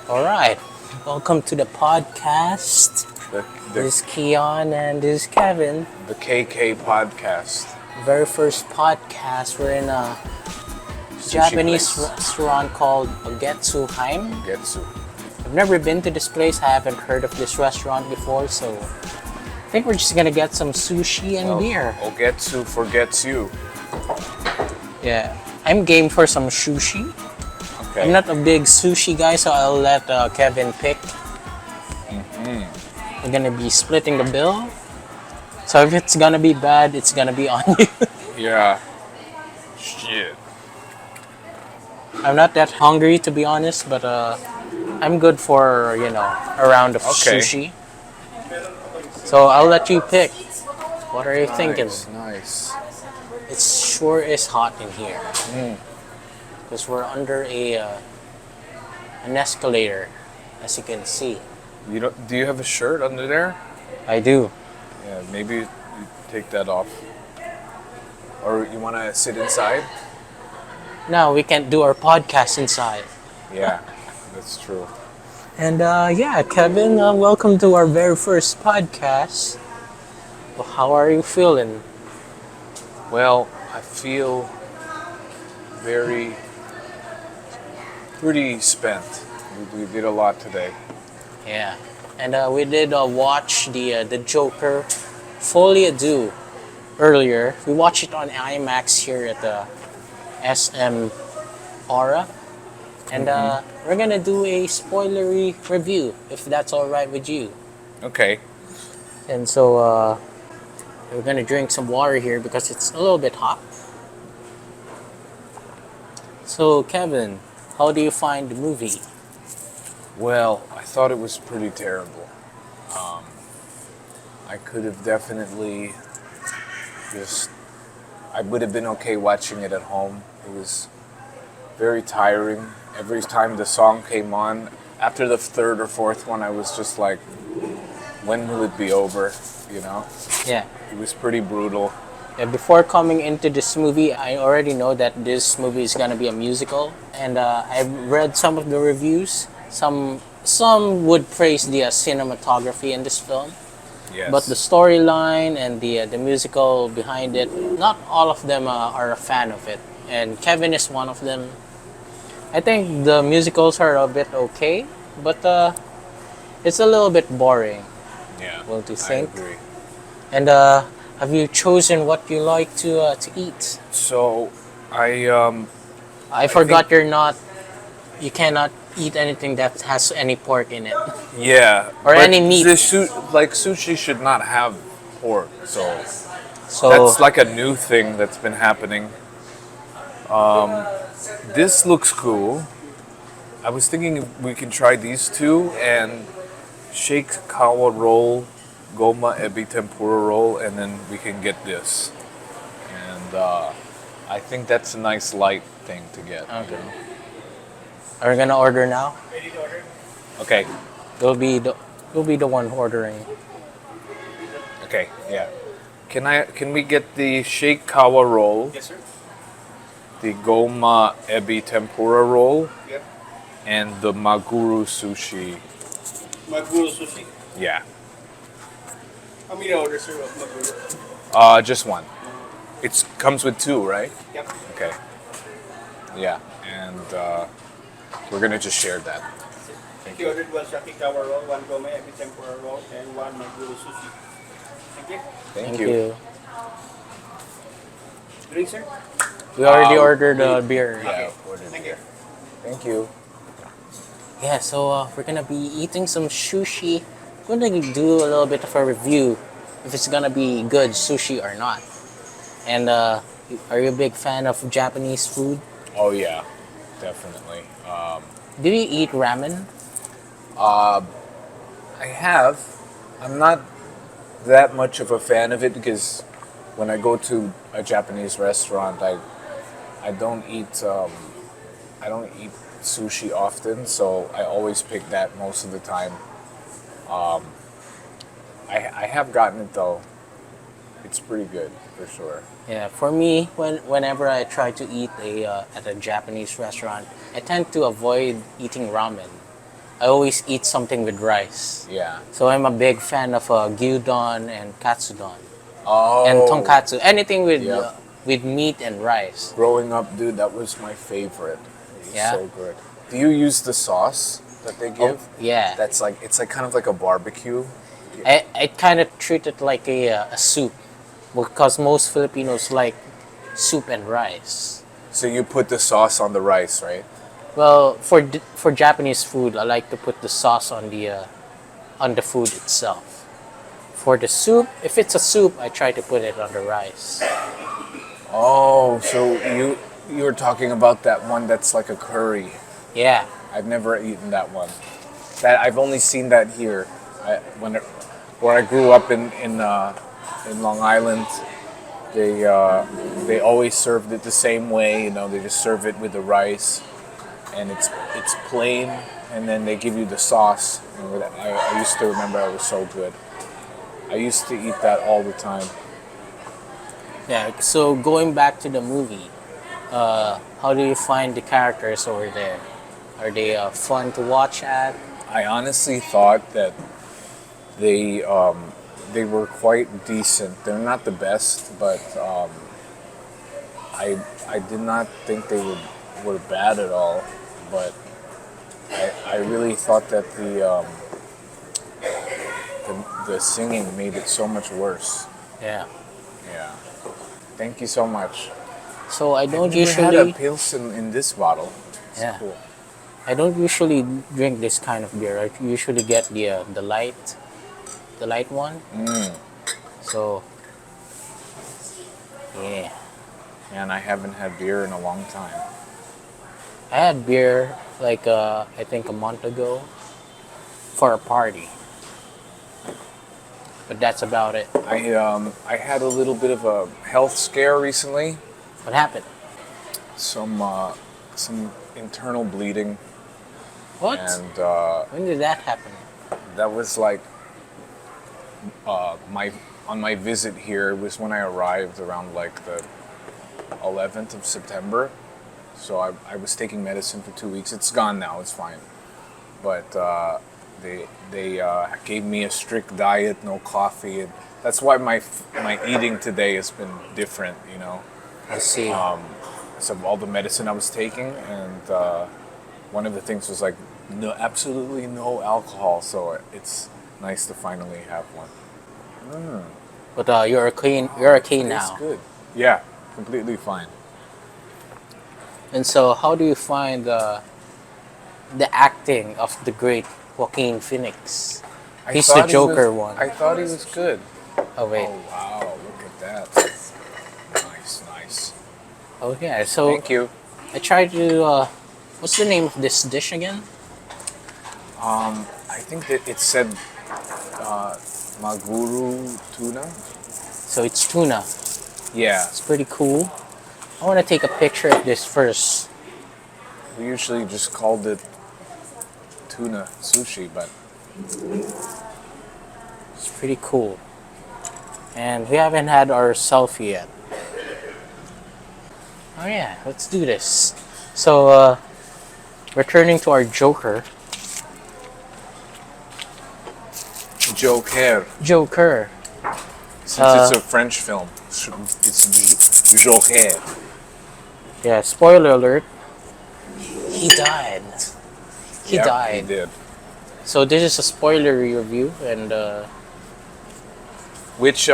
All right. Welcome to the podcast. The, This is the, Keon and this is Kevin. the KK podcast. Very first podcast. We're in a Sushi Japanese place. restaurant called Ogetsuheim. Getsu. I've never been to this place. I haven't heard of this restaurant before, so I think we're just gonna get some sushi and beer. Ogetsu forgets you. Yeah, I'm game for some sushi. Okay. I'm not a big sushi guy, so I'll let Kevin pick. We're gonna be splitting the bill. So if it's gonna be bad, it's gonna be on you. Yeah. Shit. I'm not that hungry to be honest, but I'm good for a round of Okay. sushi. So I'll let you pick. What are you thinking? Nice. It sure is hot in here because we're under an escalator, as you can see. Do you have a shirt under there? I do. Yeah, maybe you take that off. Or you want to sit inside? Now we can't do our podcast inside. Yeah, that's true. And yeah, Kevin, welcome to our very first podcast. Well, how are you feeling? Well, I feel pretty spent. We did a lot today. Yeah, and we did watch the Joker, Folie Deux earlier. We watched it on IMAX here at the SM Aura, and we're gonna do a spoilery review if that's all right with you. Okay. And so we're gonna drink some water here because it's a little bit hot. So Kevin, how do you find the movie? Well, I thought it was pretty terrible. I could have definitely just. I would have been okay watching it at home. It was very tiring. Every time the song came on, after the third or fourth one, I was just like, when will it be over? You know? Yeah. It was pretty brutal. Yeah, before coming into this movie, I already know that this movie is gonna be a musical, and I've read some of the reviews. Some would praise the cinematography in this film, Yes. but the storyline and the musical behind it, not all of them are a fan of it, and Kevin is one of them. I think the musicals are a bit okay, but it's a little bit boring. Yeah. What do you I think? agree. And have you chosen what you like to eat? So, I forgot you cannot eat anything that has any pork in it. yeah. Or but any meat. Sushi should not have pork, so. So That's like a new thing that's been happening. This looks cool. I was thinking if we can try these two and shake kawa roll, goma ebi tempura roll, and then we can get this. And I think that's a nice light thing to get. okay. Are we gonna order now? Okay. You'll be the one ordering. Okay. Yeah. Can we get the shake kawa roll? Yes, sir. The goma ebi tempura roll Yep. and the maguru sushi. Maguro sushi. Yeah. How many orders, sir, of maguro? Just one. It comes with two, right? Yep. Okay. Yeah, and we're gonna just share that. Thank He you. ordered one shakikawa roll, one gome ebi tempura roll, and one maguro sushi. Thank you. Thank you. Drink, sir? We already Um, ordered beer. Yeah, Okay. ordered Thank beer. you. Thank you. Yeah, so we're gonna be eating some sushi. We're gonna do a little bit of a review if it's gonna be good sushi or not. And are you a big fan of Japanese food? Oh yeah, definitely. Do you eat ramen? I have. I'm not that much of a fan of it because when I go to a Japanese restaurant, I don't eat I don't eat sushi often, so I always pick that most of the time. I have gotten it though. It's pretty good for sure. Yeah, for me, whenever I try to eat at a Japanese restaurant, I tend to avoid eating ramen. I always eat something with rice. Yeah. So I'm a big fan of gyudon and katsudon and Oh. tonkatsu. Anything Yep. with meat and rice. Growing up, dude, that was my favorite. It was Yeah. so good. Do you use the sauce that they Oh, give? yeah. That's like it's like kind of like a barbecue. I kind of treat it like a soup because most Filipinos like soup and rice. So you put the sauce on the rice, right? Well, for Japanese food, I like to put the sauce on the food itself. For the soup, if it's a soup, I try to put it on the rice. Oh, so you're talking about that one that's like a curry. Yeah. I've never eaten that one. That I've only seen that here. Where I grew up in Long Island, they always served it the same way. You know, they just serve it with the rice, and it's plain, and then they give you the sauce. And I used to remember it was so good. I used to eat that all the time. Yeah. So going back to the movie, how do you find the characters over there? Are they fun to watch at? I honestly thought that they were quite decent. They're not the best, but I did not think they were bad at all. But I really thought that the singing made it so much worse. Yeah. Yeah. Thank you so much. So I don't Never had a usually. Pilsen in this bottle. It's Yeah. cool. I don't usually drink this kind of beer. I usually get the light one. So yeah, Man, I haven't had beer in a long time. I had beer like I think a month ago for a party, but that's about it. I had a little bit of a health scare recently. What happened? Some internal bleeding, What? and When did that happen? that was like my on my visit here. It was when I arrived around like the 11th of September. So I was taking medicine for 2 weeks. It's gone now. It's fine. But they gave me a strict diet, no coffee, and that's why my eating today has been different. You know, I see. so all the medicine I was taking, and one of the things was like no, absolutely no alcohol. So it's nice to finally have one. But you're okay. You're okay It's now. good. Yeah, completely fine. And so, how do you find the acting of the great Joaquin Phoenix? I He's the thought he Joker was- one. I thought he was good. Oh wait. Oh wow, look at that. Nice. Oh yeah. So Thank you. I tried to. What's the name of this dish again? I think that it said maguru tuna. So it's tuna. Yeah, It's pretty cool. I want to take a picture of this first. we usually just called it tuna sushi, but It's pretty cool. And we haven't had our selfie yet. Oh yeah, let's do this. So, returning to our Joker. Joker. Joker. Since it's a French film, it's Joker. Yeah, spoiler alert. He died. He Yep, died. He did. So this is a spoiler review, and Which,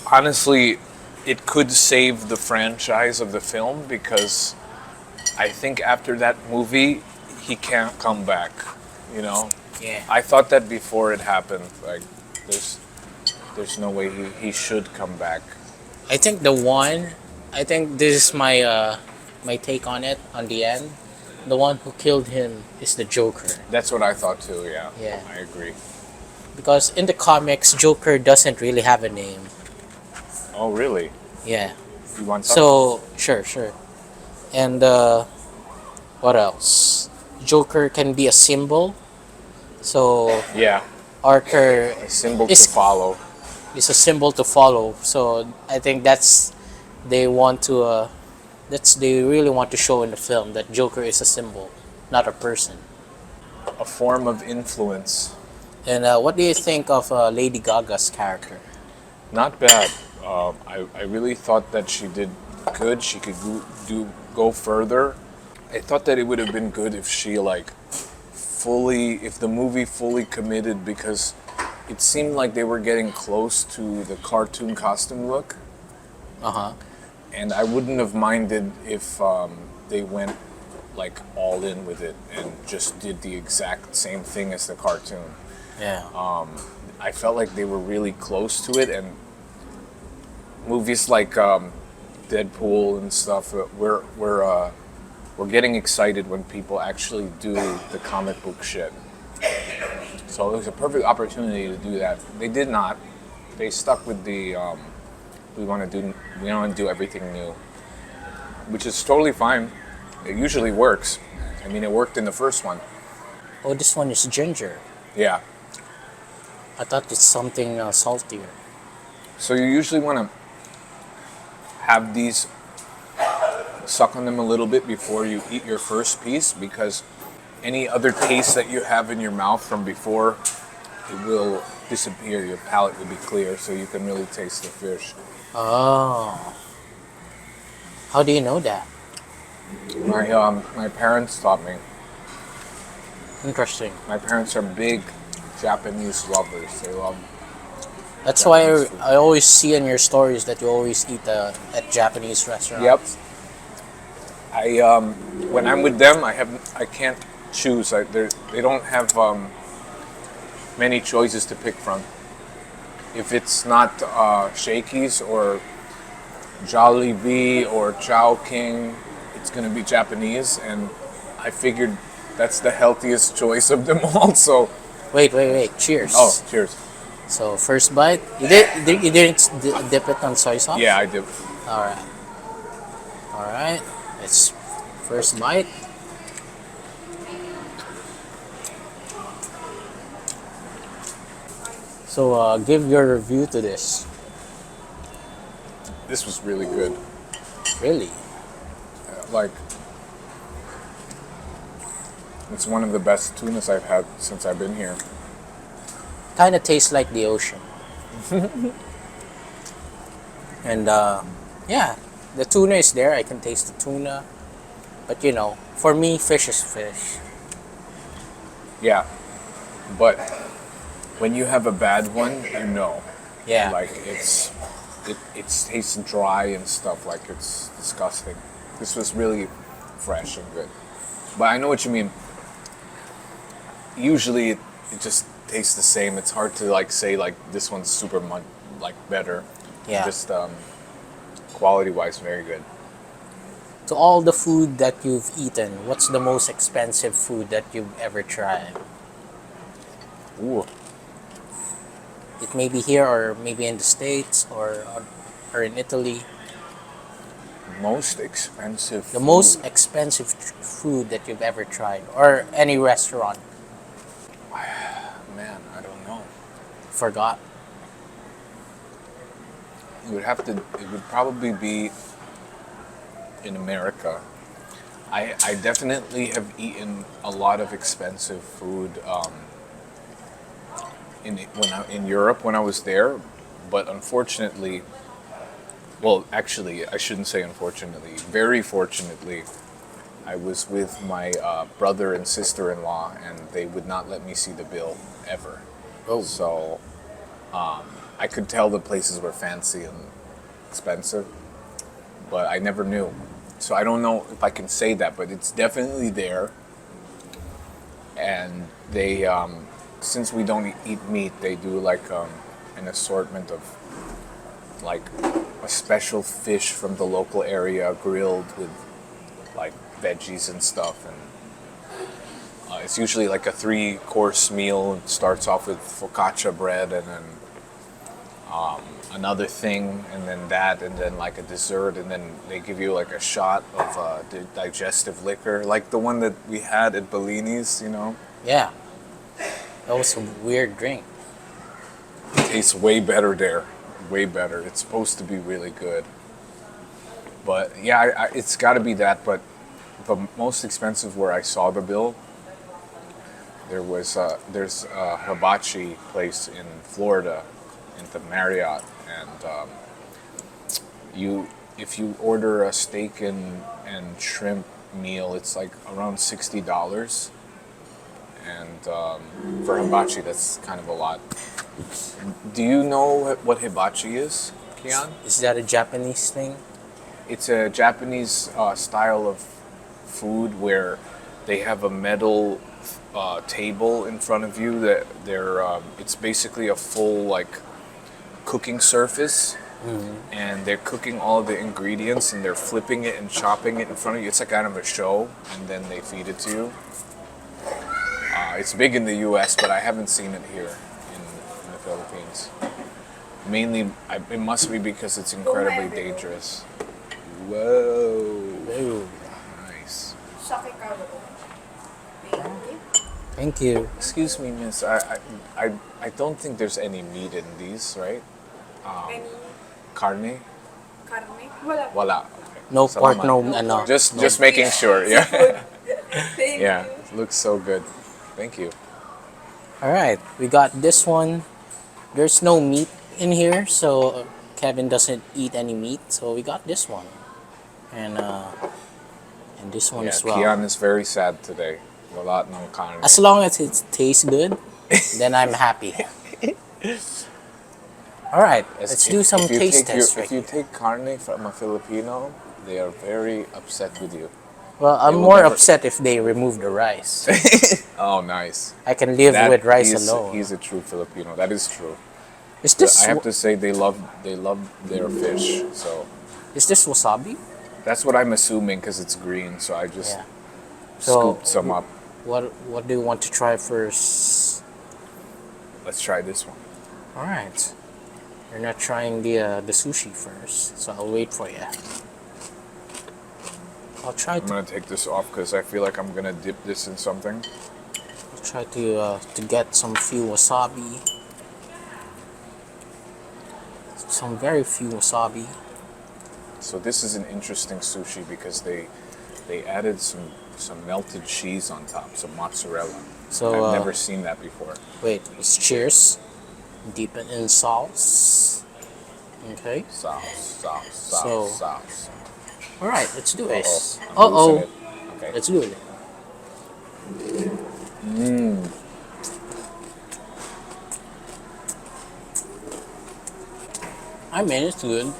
honestly, it could save the franchise of the film because I think after that movie, he can't come back. You know, yeah, I thought that before it happened. Like, there's no way he should come back. I think I think this is my my take on it. On the end, the one who killed him is the Joker. That's what I thought too. Yeah. Yeah. I agree. Because in the comics, Joker doesn't really have a name. Oh, really? Yeah. You want some? So sure. And what else? Joker can be a symbol. So Yeah, Arthur a symbol It's- to follow. is a symbol to follow. So I think they want to they really want to show in the film that Joker is a symbol, not a person. a form of influence. And what do you think of Lady Gaga's character? Not bad. I really thought that she did good. She could go further. I thought that it would have been good if she if the movie fully committed, because it seemed like they were getting close to the cartoon costume look, Uh-huh. and I wouldn't have minded if they went all in with it and just did the exact same thing as the cartoon. Yeah. I felt like they were really close to it, and movies like Deadpool and stuff, we're getting excited when people actually do the comic book shit. So it was a perfect opportunity to do that. They did not. They stuck with the we want to do everything new, which is totally fine. It usually works. I mean, it worked in the first one. Oh, this one is ginger. Yeah. I thought it's something saltier. So you usually want to have these, suck on them a little bit before you eat your first piece, because any other taste that you have in your mouth from before, it will disappear. Your palate will be clear, so you can really taste the fish. Oh. How do you know that? My parents taught me. Interesting. My parents are big Japanese lovers. They love. That's Japanese why food. I always see in your stories that you always eat at Japanese restaurants. Yep. When I'm with them, I can't choose. They don't have many choices to pick from. If it's not Shakey's or Jollibee or Chowking, it's gonna be Japanese, and I figured that's the healthiest choice of them all. So, Wait. Cheers. oh, cheers. So first bite, you didn't dip it on soy sauce? Yeah, I do. All right. It's first bite. So give your review to this. This was really good. Really? Like, it's one of the best tunas I've had since I've been here. Kind of tastes like the ocean. And yeah, the tuna is there. I can taste the tuna. But for me, fish is fish. Yeah, but when you have a bad one, you know. Yeah. Like it tastes dry and stuff. Like, it's disgusting. This was really fresh and good. But I know what you mean. Usually it just tastes the same. It's hard to say this one's super better. Yeah. Just quality wise, very good. To all the food that you've eaten, what's the most expensive food that you've ever tried? Ooh. It may be here or maybe in the States or in Italy. Most expensive. The most expensive food that you've ever tried, or any restaurant. Man, I don't know. Forgot. It would probably be in America. I definitely have eaten a lot of expensive food in Europe when I was there, but unfortunately, well, actually, I shouldn't say unfortunately. Very fortunately, I was with my brother and sister-in-law, and they would not let me see the bill ever. Oh. So I could tell the places were fancy and expensive, but I never knew. So I don't know if I can say that, but it's definitely there. And they, since we don't eat meat, they do an assortment of a special fish from the local area, grilled with veggies and stuff, and it's usually a 3-course meal. It starts off with focaccia bread, and then another thing, and then that, and then a dessert, and then they give you a shot of digestive liquor, like the one that we had at Bellini's, Yeah. That was a weird drink. It tastes way better there. Way better. It's supposed to be really good. But yeah, it's got to be that. But the most expensive, where I saw the bill, There's a hibachi place in Florida, in the Marriott, and you if you order a steak and shrimp meal, it's like around $60, and for hibachi, that's kind of a lot. Do you know what hibachi is, Keon? Is that a Japanese thing? It's a Japanese style of food where they have a metal table in front of you that it's basically a full like cooking surface, and they're cooking all the ingredients and they're flipping it and chopping it in front of you. It's like kind of a show, and then they feed it to you. It's big in the U.S., but I haven't seen it here in the Philippines. Mainly, it must be because it's incredibly dangerous. Whoa. Ooh. Nice. Thank you. Excuse me, miss. I don't think there's any meat in these, right? Any Carne? carne? Wala. Wala. Okay. No pork, Salamat. no ano. Just making sure, yeah. Thank Yeah, you. looks so good. Thank you. All right, we got this one. There's no meat in here, so Kevin doesn't eat any meat, so we got this one, and this one Yeah, as well. Keon is very sad today. Wala ng carne. As long as it tastes good, then I'm happy. All right, let's do some If you taste take tests. If you take carne from a Filipino, they are very upset with you. Well, I'm will more never- upset if they remove the rice. Oh, nice. I can live with rice alone. He's a true Filipino. That is true. Is this I have to say they love their fish. So is this wasabi? that's what I'm assuming because it's green. So I just Yeah. So scooped some up. what do you want to try first? Let's try this one. All right, you're not trying the sushi first, so I'll wait for you. I'll try I'm gonna take this off because I feel like I'm gonna dip this in something. I'll try to get some few wasabi. Some very few wasabi. So this is an interesting sushi because they added some melted cheese on top, some mozzarella. So I've never seen that before. wait, let's cheers. Deep it in sauce. Okay. Sauce. So- Sauce. All right, let's do this. I'm losing it. Okay. Let's do it. I mean, it's good.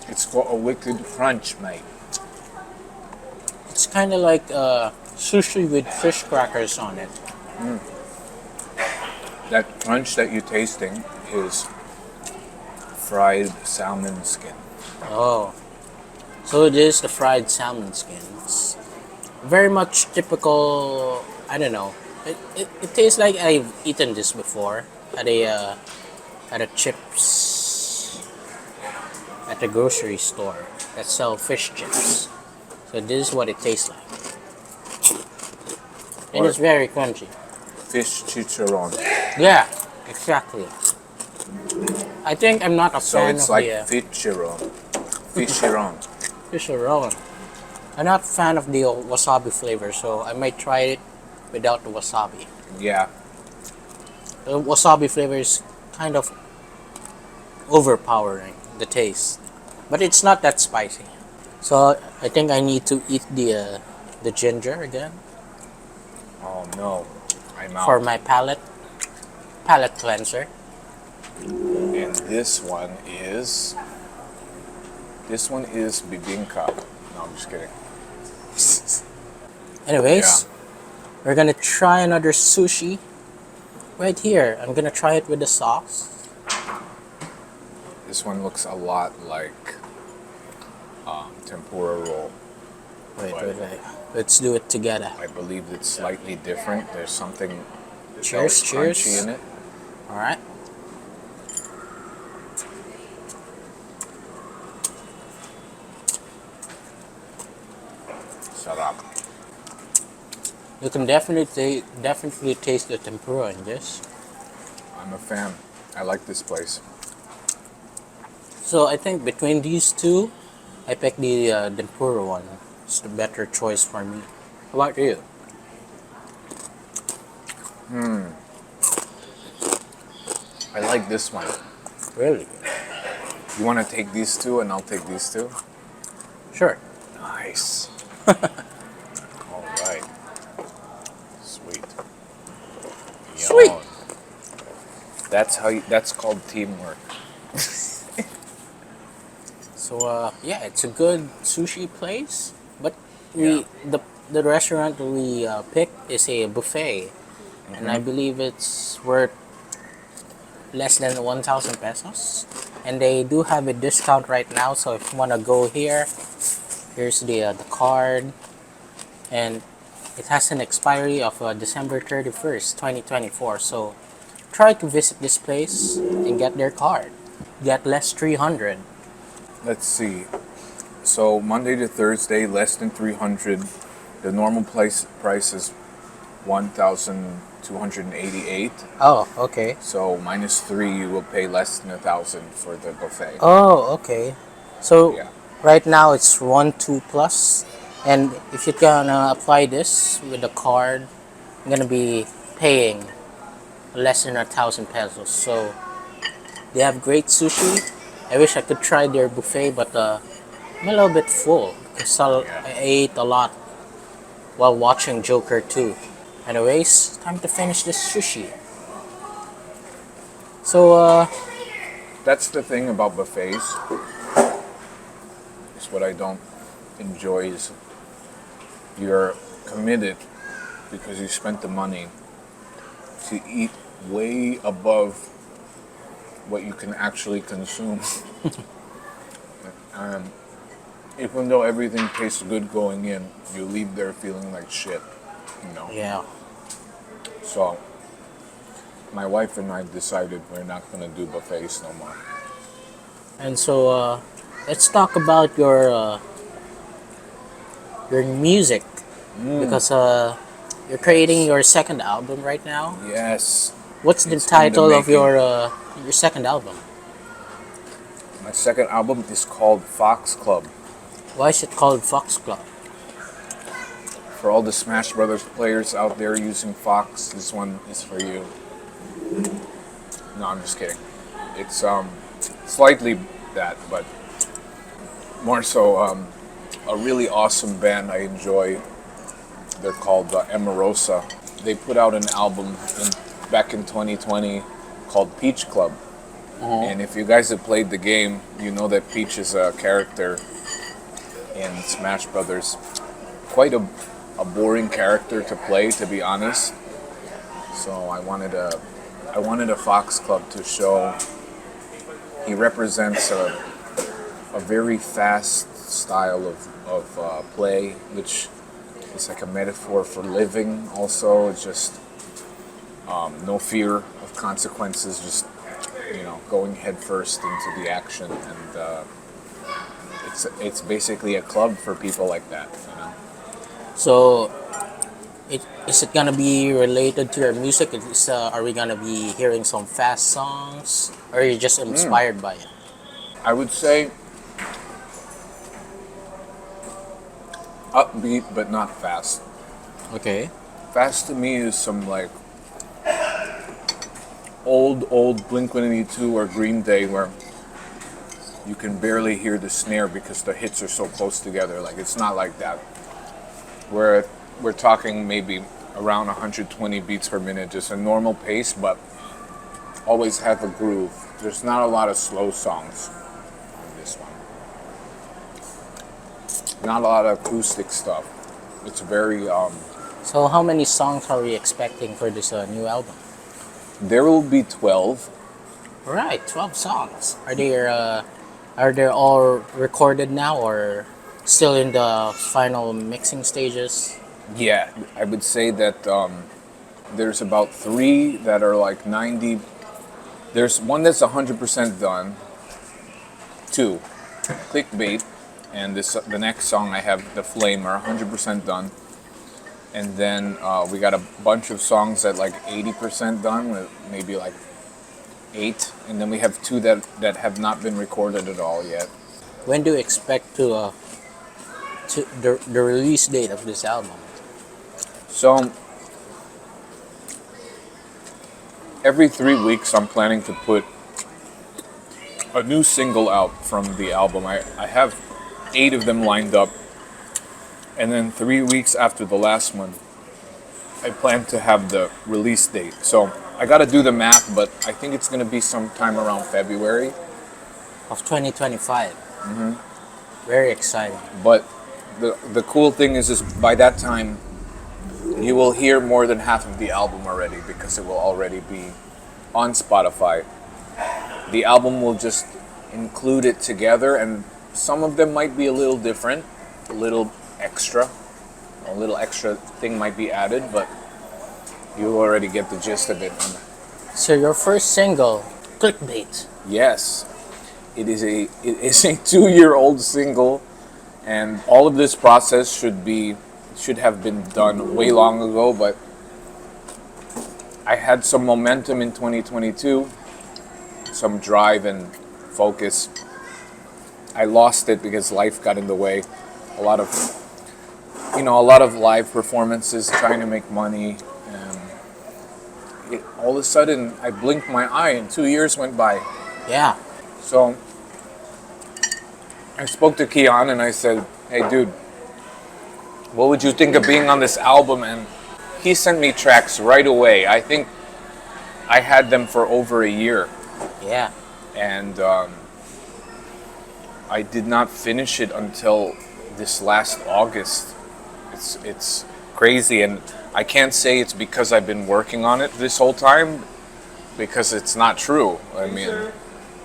It's got a wicked crunch, mate. It's kind of like sushi with fish crackers on it. That crunch that you're tasting is fried salmon skin. Oh, so it is the fried salmon skins. Very much typical. I don't know. It tastes like I've eaten this before at a chips at the grocery store that sell fish chips. So this is what it tastes like, and it's very crunchy. Fish chicharron. Yeah, exactly. I think I'm not a So fan it's of like the fichiron. Fichiron. fish rolling. I'm not a fan of the wasabi flavor, so I might try it without the wasabi. Yeah. The wasabi flavor is kind of overpowering the taste, but it's not that spicy. So I think I need to eat the ginger again Oh no. I'm out. for my palate cleanser. And this one is bibingka. No, I'm just kidding. Anyways, we're gonna try another sushi right here. I'm gonna try it with the sauce. This one looks a lot like tempura roll. Wait. Let's do it together. I believe it's slightly different. There's something Cheers, crunchy cheers. in it. All right. Sarap. You can definitely taste the tempura in this. I'm a fan. I like this place. So I think between these two, I pick the tempura one. It's the better choice for me. How about you? I like this one. Really? You want to take these two and I'll take these two? Sure. Nice. All right. Sweet. Sweet. Keon. That's how you, that's called teamwork. So yeah, it's a good sushi place, but the restaurant we picked is a buffet, and I believe it's worth less than 1,000 pesos. And they do have a discount right now, so if you want to go here, here's the card, and it has an expiry of December 31st, 2024. So try to visit this place and get their card. Get less 300. Let's see. So Monday to Thursday, less than 300. The normal price is 1,288. Oh, okay. So -3, you will pay less than 1,000 for the buffet. Oh, okay. So Yeah. right now it's 1 2 plus, and if you're gonna apply this with the card, I'm gonna be paying less than 1,000 pesos. So they have great sushi. I wish I could try their buffet, but I'm a little bit full because I ate a lot while watching Joker 2. Anyways, time to finish this sushi. So That's the thing about buffets. It's what I don't enjoy is you're committed because you spent the money to eat way above what you can actually consume. Even though everything tastes good going in, you leave there feeling like shit, you know. yeah. So my wife and I decided we're not gonna do buffets no more. And so let's talk about your music because you're creating your second album right now. Yes, What's the it's in the title of making. your second album? My second album is called Fox Club. Why is it called Fox Club? For all the Smash Brothers players out there using Fox, this one is for you. No, I'm just kidding. It's slightly that, but more so a really awesome band I enjoy. They're called Emerosa. They put out an album back in 2020 called Peach Club. And if you guys have played the game, you know that Peach is a character in Smash Brothers. Quite a boring character to play, to be honest. So I wanted a Fox Club to show he represents a very fast style of play, which is like a metaphor for living. Also, it's just no fear of consequences, just going headfirst into the action, and it's basically a club for people like that. So is it gonna be related to your music? Are we gonna be hearing some fast songs, or are you just inspired by it? I would say upbeat, but not fast. Okay. Fast to me is some like old Blink-182 or Green Day where you can barely hear the snare because the hits are so close together. Like it's not like that. We're talking maybe around 120 beats per minute, just a normal pace, but always have a groove. There's not a lot of slow songs on this one. Not a lot of acoustic stuff. It's very So how many songs are we expecting for this new album? there will be 12. All right, 12 songs. Are they all recorded now or still in the final mixing stages? Yeah, I would say that there's about 3 that are like 90. There's one that's 100% done. 2, Clickbait, and the next song I have, The Flame, are 100% done. And then we got a bunch of songs at like 80% done, with maybe like 8. And then we have 2 that have not been recorded at all yet. When do you expect to the release date of this album? So every 3 weeks I'm planning to put a new single out from the album. I have 8 of them lined up. And then 3 weeks after the last one, I plan to have the release date. So I got to do the math, but I think it's going to be sometime around February. Of 2025. Very exciting. But the cool thing is by that time, you will hear more than half of the album already because it will already be on Spotify. The album will just include it together, and some of them might be a little different, a little extra thing might be added, but you already get the gist of it. So your first single, Clickbait. Yes, it is a 2-year-old single, and all of this process should have been done way long ago, but I had some momentum in 2022, some drive and focus. I lost it because life got in the way. A lot of live performances, trying to make money, and all of a sudden I blinked my eye and 2 years went by. Yeah. So I spoke to Keon and I said, "Hey dude, what would you think of being on this album?" And he sent me tracks right away. I think I had them for over a year. Yeah. And I did not finish it until this last August. It's crazy, and I can't say it's because I've been working on it this whole time, because it's not true. I mean,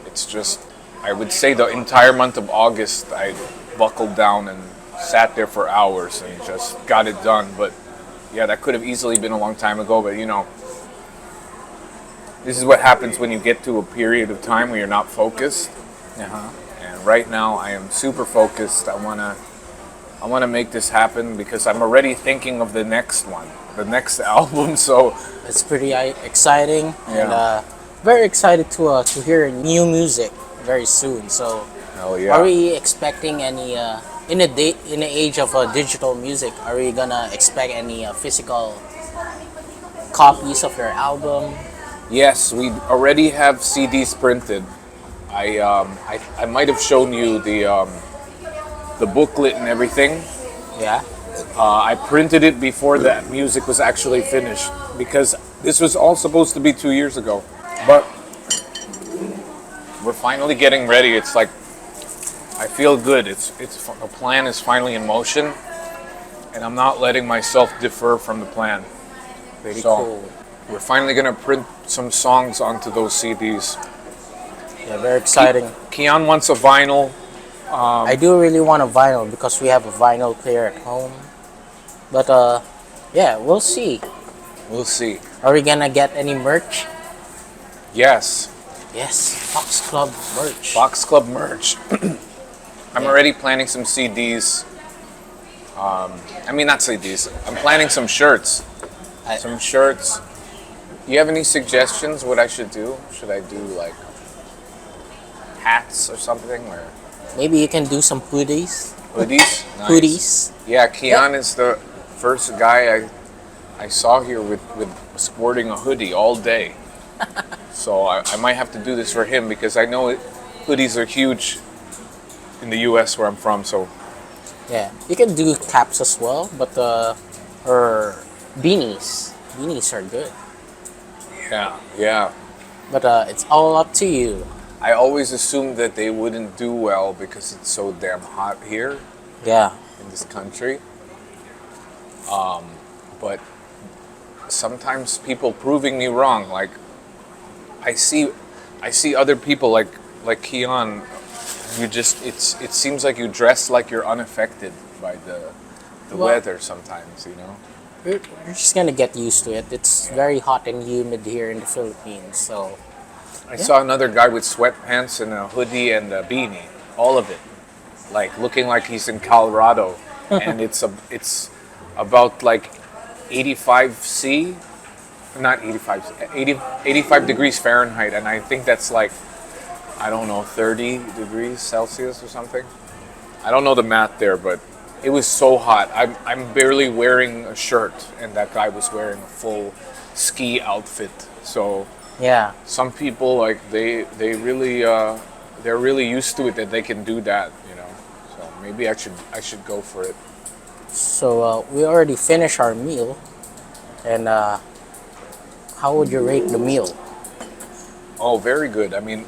it's just, I would say the entire month of August I buckled down and sat there for hours and just got it done. But yeah, that could have easily been a long time ago, but this is what happens when you get to a period of time where you're not focused. And right now I am super focused. I want to make this happen because I'm already thinking of the next one, the next album. So It's pretty exciting, Yeah. and very excited to hear new music very soon. So, hell yeah. are we expecting any in the age of digital music? Are we gonna expect any physical copies of your album? Yes, we already have CDs printed. I might have shown you the booklet and everything. Yeah. I printed it before that music was actually finished because this was all supposed to be 2 years ago. But we're finally getting ready. It's like I feel good. A plan is finally in motion, and I'm not letting myself defer from the plan. Pretty So, cool. We're finally gonna print some songs onto those CDs. Yeah, very exciting. Keon wants a vinyl. I do really want a vinyl because we have a vinyl player at home. But yeah, we'll see. We'll see. Are we gonna get any merch? Yes, Yes, Fox Club merch. Box Club merch. I'm Yeah. already planning some CDs. I mean, not CDs. I'm planning some shirts. Some shirts. You have any suggestions what I should do? Should I do like hats or something, or Maybe you can do some hoodies. hoodies? Nice. Hoodies. Yeah, Keon is the first guy I saw here with sporting a hoodie all day. So I might have to do this for him because I know hoodies are huge in the U.S. where I'm from. So Yeah, you can do caps as well, but or beanies. Beanies are good, yeah. but it's all up to you. I always assumed that they wouldn't do well because it's so damn hot here Yeah, in this country. But sometimes people proving me wrong. Like I see other people like Keon. It seems like you dress like you're unaffected by the Well- weather sometimes. you're just gonna get used to it. It's very hot and humid here in the Philippines, so I saw another guy with sweatpants and a hoodie and a beanie, all of it, like looking like he's in Colorado, and it's about like 85 degrees Fahrenheit, and I think that's like, I don't know, 30 degrees Celsius or something. I don't know the math there, but it was so hot. I'm barely wearing a shirt, and that guy was wearing a full ski outfit. So Yeah. Some people like they really they're really used to it that they can do that, you know. So maybe I should go for it. So we already finished our meal, and how would you rate the meal? Oh, very good. I mean,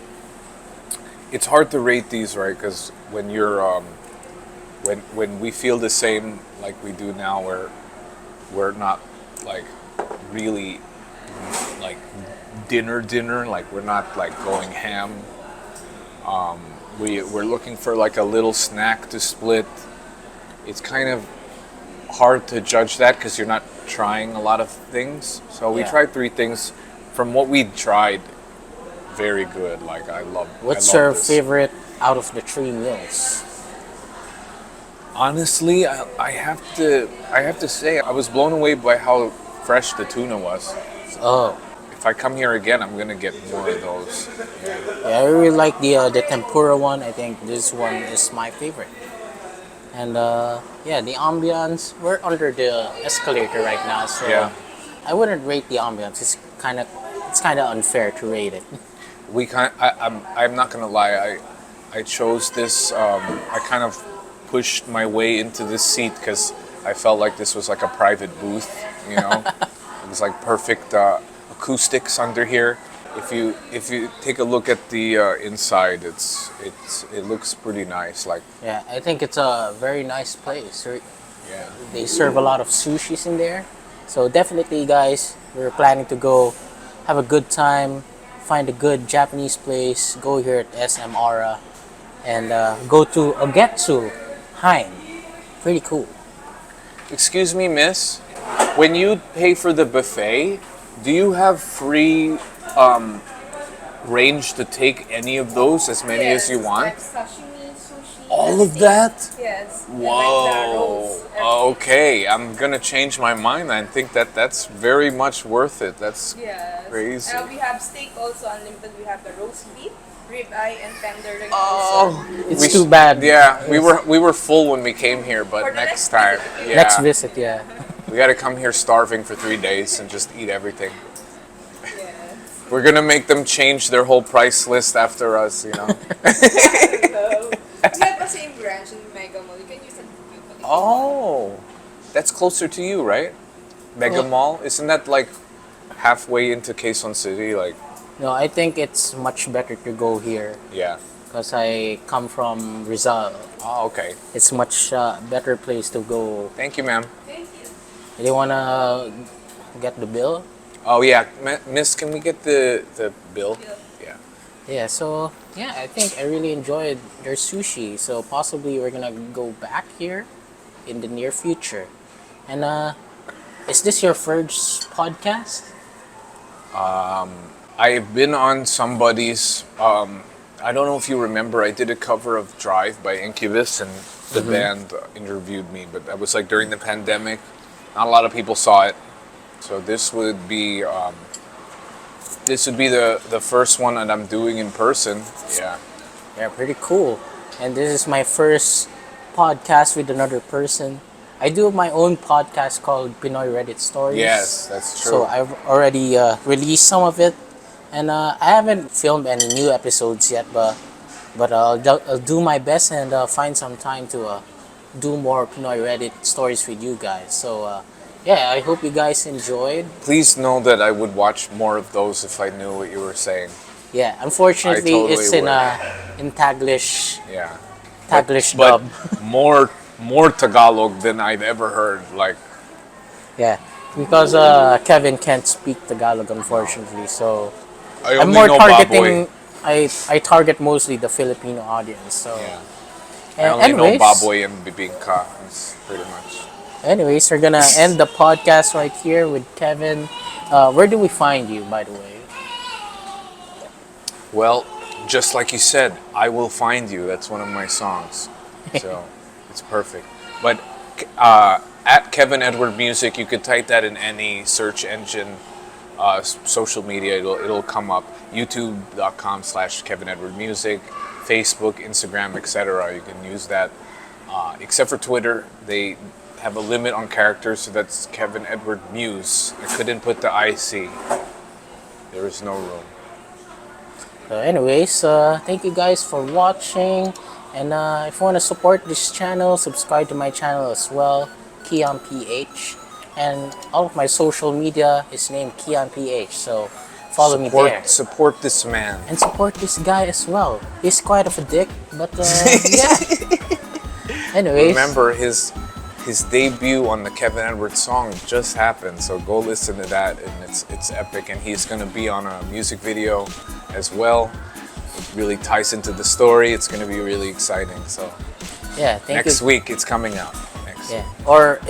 it's hard to rate these, right? Because when you're when we feel the same like we do now, where we're not like really like dinner, like we're not like going ham. We're looking for like a little snack to split. It's kind of hard to judge that because you're not trying a lot of things. So we Yeah. tried three things. From what we tried, very good. Like What's I love your this. favorite out of the three meals? Honestly, I have to say I was blown away by how fresh the tuna was. Oh, If I come here again, I'm gonna get more of those. yeah, I really like the tempura one. I think this one is my favorite. And yeah, the ambiance. We're under the escalator right now, so Yeah. I wouldn't rate the ambiance. It's kind of unfair to rate it. I'm not gonna lie. I chose this. I kind of pushed my way into this seat because I felt like this was like a private booth. You know, it was like perfect acoustics under here. If you take a look at the inside, it looks pretty nice. Like Yeah, I think it's a very nice place. yeah, They serve a lot of sushis in there, so definitely, guys, we're planning to go have a good time, find a good Japanese place, go here at SM Aura, and go to Ogetsu Hein. Pretty cool. excuse me, miss. When you pay for the buffet, do you have free range to take any of those, as many as you want? Like sashimi, sushi. All of that? Yes. And like the Whoa. rolls, everything. Okay, I'm gonna change my mind. I think that's very much worth it. That's Yes. crazy. And we have steak also unlimited. We have the roast beef, ribeye, and tenderloin Oh, also. It's too bad. Yeah, we It's- were full when we came here, For but the next next time, visit, yeah, Next visit, yeah. we got to come here starving for 3 days and just eat everything. Yes. We're gonna make them change their whole price list after us, you know. So, we have the same branch in Mega Mall. You can use it. Oh, that's closer to you, right? Mega Well- Mall, isn't that like halfway into Quezon City? Like, No, I think it's much better to go here yeah. because I come from Rizal. Oh, okay. It's much better place to go. Thank you, ma'am. Thank you. Do you wanna get the bill? Oh yeah, Miss, can we get the bill? Bill. Yeah. Yeah, so yeah, I think I really enjoyed their sushi. So possibly we're gonna go back here in the near future. And is this your first podcast? I've been on somebody's. I don't know if you remember. I did a cover of Drive by Incubus, and the band interviewed me. But that was like during the pandemic. Not a lot of people saw it, so this would be the first one that I'm doing in person. Yeah. Yeah, pretty cool. And this is my first podcast with another person. I do my own podcast called Pinoy Reddit Stories. Yes, that's true. So I've already released some of it, and I haven't filmed any new episodes yet, but I'll do my best and find some time to do more Pinoy Reddit stories with you guys. So yeah, I hope you guys enjoyed. Please know that I would watch more of those if I knew what you were saying. Yeah, unfortunately, I totally it's in would. in Taglish Yeah. Taglish But dub. more Tagalog than I've ever heard. Like, Yeah, because Kevin can't speak Tagalog, unfortunately. So I I'm only more know targeting. Baboy. I target mostly the Filipino audience. So, Yeah. I only know Baboy and Bibingka. That's pretty much. anyways, we're gonna end the podcast right here with Kevin. Where do we find you, by the way? Well, just like you said, I Will Find You. That's one of my songs. So it's perfect. But at Kevin Edward Music, you could type that in any search engine, social media, it'll come up. YouTube.com/Kevin Edward Music, Facebook, Instagram, etc. You can use that. Except for Twitter, they have a limit on characters, so that's Kevin Edward Muse. I couldn't put the IC. There is no room. Anyways, thank you guys for watching. And if you want to support this channel, subscribe to my channel as well, Keon PH. And all of my social media is named Keon PH. So follow me there. Support this man. And support this guy as well. He's quite of a dick, but yeah. Anyways. Remember, his debut on the Kevin Edwards song just happened, so go listen to that, and it's epic. And he's gonna be on a music video as well. It really ties into the story. It's gonna be really exciting. So yeah, next week it's coming out. Yeah, or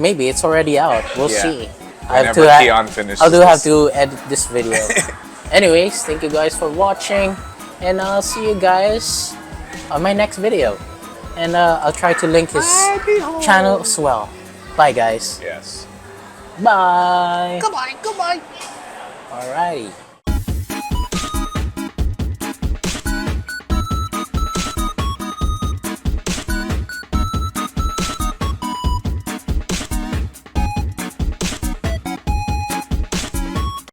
maybe it's already out. We'll see. Whenever Keon finishes. I'll have to edit this video. Anyways, thank you guys for watching, and I'll see you guys on my next video. And I'll try to link his channel as well. Bye, guys. Yes. Bye. Goodbye. Goodbye. Alrighty.